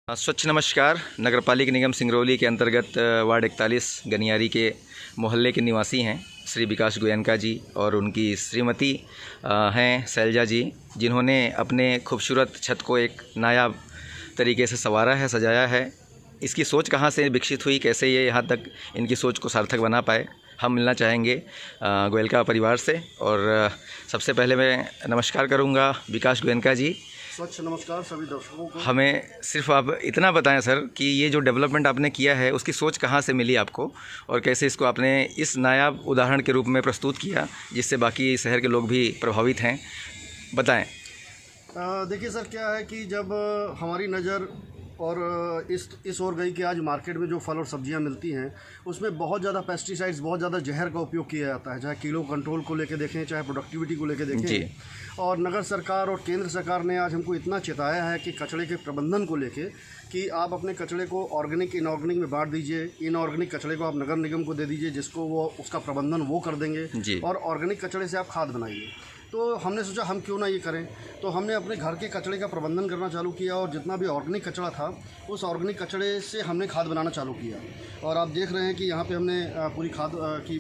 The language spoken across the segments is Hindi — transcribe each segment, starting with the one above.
स्वच्छ नमस्कार। नगरपालिका निगम सिंगरौली के अंतर्गत वार्ड 41 गनियारी के मोहल्ले के निवासी हैं श्री विकास गोयनका जी और उनकी श्रीमती हैं शैलजा जी, जिन्होंने अपने खूबसूरत छत को एक नायाब तरीके से संवारा है, सजाया है। इसकी सोच कहाँ से विकसित हुई, कैसे ये यहाँ तक इनकी सोच को सार्थक बना पाए, हम मिलना चाहेंगे गोयनका परिवार से। और सबसे पहले मैं नमस्कार करूँगा विकास गोयनका जी। स्वच्छ नमस्कार सभी दर्शकों को। हमें सिर्फ आप इतना बताएं सर कि ये जो डेवलपमेंट आपने किया है उसकी सोच कहाँ से मिली आपको और कैसे इसको आपने इस नायाब उदाहरण के रूप में प्रस्तुत किया जिससे बाकी शहर के लोग भी प्रभावित हैं, बताएं। देखिए सर, क्या है कि जब हमारी नज़र और इस ओर गई कि आज मार्केट में जो फल और सब्जियां मिलती हैं उसमें बहुत ज़्यादा पेस्टिसाइड्स, बहुत ज़्यादा जहर का उपयोग किया जाता है, चाहे किलो कंट्रोल को लेके देखें, चाहे प्रोडक्टिविटी को लेके देखें। और नगर सरकार और केंद्र सरकार ने आज हमको इतना चेताया है कि कचरे के प्रबंधन को लेके कि आप अपने कचरे को ऑर्गेनिक इनऑर्गेनिक में बांट दीजिए। इनऑर्गेनिक कचरे को आप नगर निगम को दे दीजिए, जिसको वो उसका प्रबंधन वो कर देंगे, और ऑर्गेनिक कचरे से आप खाद बनाइए। तो हमने सोचा हम क्यों ना ये करें, तो हमने अपने घर के कचरे का प्रबंधन करना चालू किया और जितना भी ऑर्गेनिक कचरा था उस ऑर्गेनिक कचरे से हमने खाद बनाना चालू किया। और आप देख रहे हैं कि यहाँ पे हमने पूरी खाद की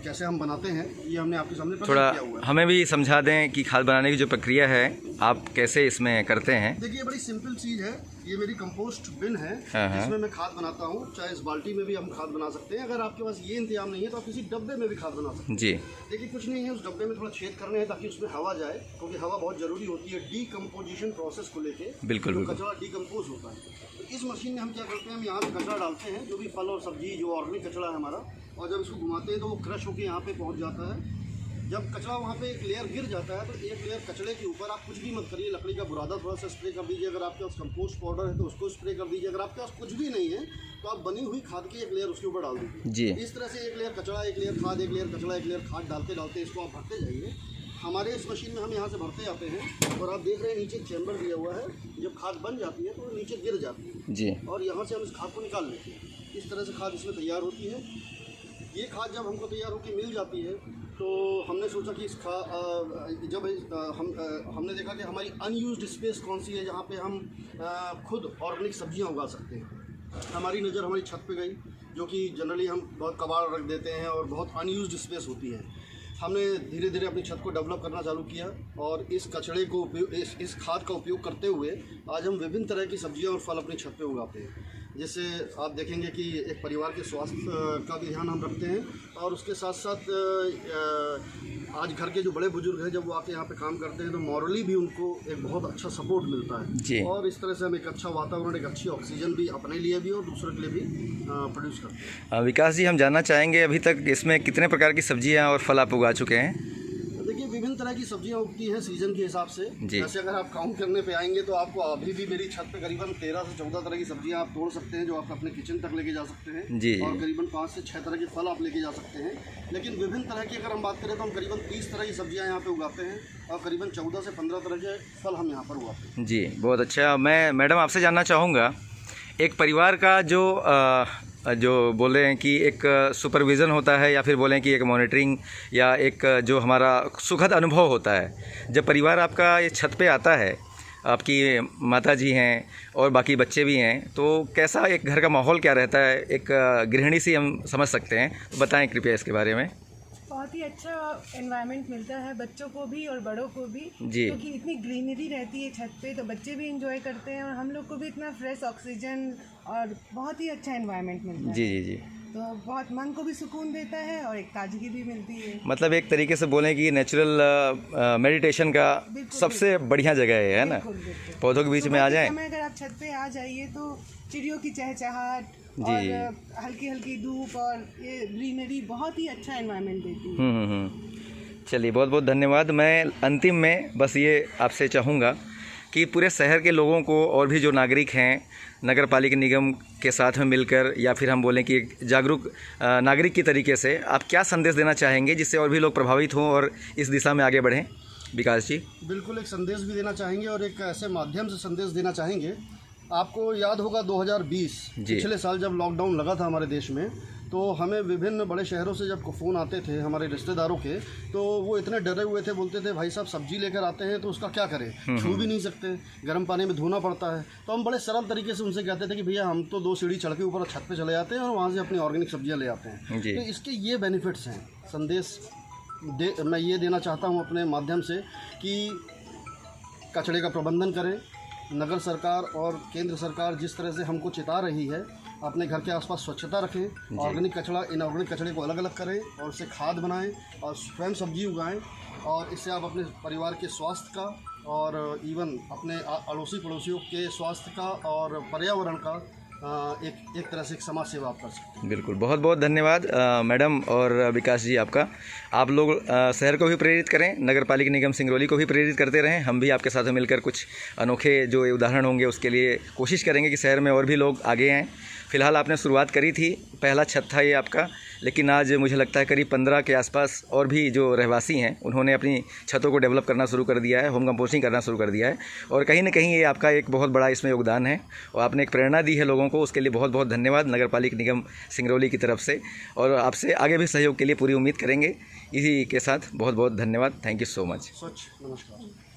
कैसे हम बनाते हैं ये हमने आपके सामने थोड़ा किया हुआ है। हमें भी समझा दें कि खाद बनाने की जो प्रक्रिया है आप कैसे इसमें करते हैं। देखिए, बड़ी सिंपल चीज़ है। ये मेरी कंपोस्ट बिन है जिसमें मैं खाद बनाता हूँ। चाहे इस बाल्टी में भी हम खाद बना सकते हैं, अगर आपके पास ये इंतजाम नहीं है तो आप किसी डब्बे में भी खाद बना सकते हैं। जी देखिए, कुछ नहीं है, उस डब्बे में थोड़ा छेद करने हैं ताकि उसमें हवा जाए, क्योंकि हवा बहुत ज़रूरी होती है डीकम्पोजिशन प्रोसेस को लेके। बिल्कुल कचरा डीकम्पोज होता है। तो इस मशीन में हम क्या करते हैं, हम यहाँ पे कचरा डालते हैं, जो भी फल और सब्जी जो ऑर्गेनिक कचरा है हमारा, और जब इसको घुमाते हैं तो वो क्रश होकर यहाँ पे पहुँच जाता है। जब कचरा वहाँ पे एक लेयर गिर जाता है तो एक लेयर कचरे के ऊपर आप कुछ भी मत करिए, लकड़ी का बुरादा थोड़ा सा स्प्रे कर दीजिए, अगर आपके पास कंपोस्ट पाउडर है तो उसको स्प्रे कर दीजिए, अगर आपके पास कुछ भी नहीं है तो आप बनी हुई खाद की एक लेयर उसके ऊपर डाल दीजिए। इस तरह से एक लेयर कचरा, एक लेयर खाद, एक लेयर कचरा, एक लेयर खाद डालते डालते इसको आप भरते जाइए। हमारे इस मशीन में हम यहाँ से भरते जाते हैं और आप देख रहे हैं नीचे चैम्बर दिया हुआ है। जब खाद बन जाती है तो वो नीचे गिर जाती है जी, और यहाँ से हम इस खाद को निकाल लेते हैं। इस तरह से खाद इसमें तैयार होती है। ये खाद जब हमको तैयार होकर मिल जाती है तो हमने सोचा कि हमने देखा कि हमारी अनयूज्ड स्पेस कौन सी है जहाँ पे हम खुद ऑर्गेनिक सब्जियाँ उगा सकते हैं। हमारी नज़र हमारी छत पे गई, जो कि जनरली हम बहुत कबाड़ रख देते हैं और बहुत अनयूज्ड स्पेस होती है। हमने धीरे धीरे अपनी छत को डेवलप करना चालू किया और इस कचरे को इस खाद का उपयोग करते हुए आज हम विभिन्न तरह की सब्जियां और फल अपनी छत पे उगाते हैं, जिससे आप देखेंगे कि एक परिवार के स्वास्थ्य का भी ध्यान हम रखते हैं। और उसके साथ साथ आज घर के जो बड़े बुजुर्ग हैं, जब वो आके यहाँ पे काम करते हैं तो मॉरली भी उनको एक बहुत अच्छा सपोर्ट मिलता है जी। और इस तरह से हम एक अच्छा वातावरण, एक अच्छी ऑक्सीजन भी अपने लिए भी और दूसरों के लिए भी प्रोड्यूस करते हैं। विकास जी, हम जानना चाहेंगे अभी तक इसमें कितने प्रकार की सब्जियाँ और फल आप उगा चुके हैं? देखिए, विभिन्न तरह की सब्जियां उगती हैं सीजन के हिसाब से। जैसे अगर आप काउंट करने पे आएंगे तो आपको अभी भी मेरी छत पे करीबन 13 से 14 तरह की सब्जियां आप तोड़ सकते हैं, जो आप अपने किचन तक लेके जा सकते हैं जी। और करीबन 5 से 6 तरह के फल आप लेके जा सकते हैं। लेकिन विभिन्न तरह की अगर हम बात करें तो हम करीबन 30 तरह की सब्जियाँ यहाँ पे उगाते हैं और करीबन 14 से 15 तरह के फल हम यहाँ पर उगाते हैं जी। बहुत अच्छा। मैं मैडम आपसे जानना चाहूँगा, एक परिवार का जो बोले हैं कि एक सुपरविज़न होता है या फिर बोलें कि एक मॉनिटरिंग या एक जो हमारा सुखद अनुभव होता है, जब परिवार आपका ये छत पे आता है, आपकी माता जी हैं और बाकी बच्चे भी हैं, तो कैसा एक घर का माहौल क्या रहता है, एक गृहिणी से हम समझ सकते हैं, तो बताएं कृपया इसके बारे में। बहुत ही अच्छा एनवायरनमेंट मिलता है बच्चों को भी और बड़ों को भी जी, क्योंकि इतनी ग्रीनरी रहती है छत पे तो बच्चे भी एंजॉय करते हैं और हम लोग को भी इतना फ्रेश ऑक्सीजन और बहुत ही अच्छा एनवायरनमेंट मिलता है जी जी जी। तो बहुत मन को भी सुकून देता है और एक ताजगी भी मिलती है। मतलब एक तरीके से बोलें कि नेचुरल मेडिटेशन का सबसे बढ़िया जगह है ना। पौधों के बीच में आ जाएं, अगर आप छत पे आ जाइए तो चिड़ियों की चहचहाट और हल्की हल्की धूप और ये ग्रीनरी बहुत ही अच्छा एनवायरनमेंट देती है। चलिए, बहुत बहुत धन्यवाद। मैं अंतिम में बस ये आपसे चाहूँगा कि पूरे शहर के लोगों को और भी जो नागरिक हैं नगर पालिका निगम के साथ में मिलकर, या फिर हम बोलें कि एक जागरूक नागरिक की तरीके से आप क्या संदेश देना चाहेंगे जिससे और भी लोग प्रभावित हों और इस दिशा में आगे बढ़ें? विकास जी। बिल्कुल, एक संदेश भी देना चाहेंगे और एक ऐसे माध्यम से संदेश देना चाहेंगे। आपको याद होगा 2020 पिछले साल जब लॉकडाउन लगा था हमारे देश में, तो हमें विभिन्न बड़े शहरों से जब फ़ोन आते थे हमारे रिश्तेदारों के, तो वो इतने डरे हुए थे, बोलते थे भाई साहब सब्जी लेकर आते हैं तो उसका क्या करें, छू भी नहीं सकते, गर्म पानी में धोना पड़ता है। तो हम बड़े सरल तरीके से उनसे कहते थे कि भैया हम तो 2 सीढ़ी चढ़ के ऊपर छत पे चले जाते हैं और वहाँ से अपनी ऑर्गेनिक सब्जियाँ ले आते हैं। तो इसके ये बेनिफिट्स हैं। संदेश मैं ये देना चाहता हूँ अपने माध्यम से कि कचरे का प्रबंधन करें। नगर सरकार और केंद्र सरकार जिस तरह से हमको चिता रही है, अपने घर के आसपास स्वच्छता रखें, ऑर्गेनिक कचरा इनऑर्गेनिक कचरे को अलग अलग करें और उससे खाद बनाएं और स्वयं सब्जी उगाएं, और इससे आप अपने परिवार के स्वास्थ्य का और इवन अपने अड़ोसी पड़ोसियों के स्वास्थ्य का और पर्यावरण का एक तरह से एक समाज सेवा आप कर सकते हैं। बिल्कुल, बहुत बहुत धन्यवाद मैडम और विकास जी आपका। आप लोग शहर को भी प्रेरित करें, नगर पालिका निगम सिंगरौली को भी प्रेरित करते रहें। हम भी आपके साथ मिलकर कुछ अनोखे जो उदाहरण होंगे उसके लिए कोशिश करेंगे कि शहर में और भी लोग आगे आएँ। फ़िलहाल आपने शुरुआत करी थी, पहला छत था ये आपका, लेकिन आज मुझे लगता है करीब 15 के आसपास और भी जो रहवासी हैं उन्होंने अपनी छतों को डेवलप करना शुरू कर दिया है, होम कंपोस्टिंग करना शुरू कर दिया है, और कहीं ना कहीं ये आपका एक बहुत बड़ा इसमें योगदान है और आपने एक प्रेरणा दी है लोगों को। उसके लिए बहुत बहुत धन्यवाद नगर पालिका निगम सिंगरौली की तरफ से, और आपसे आगे भी सहयोग के लिए पूरी उम्मीद करेंगे। इसी के साथ बहुत बहुत धन्यवाद। Thank you so much. नमस्कार।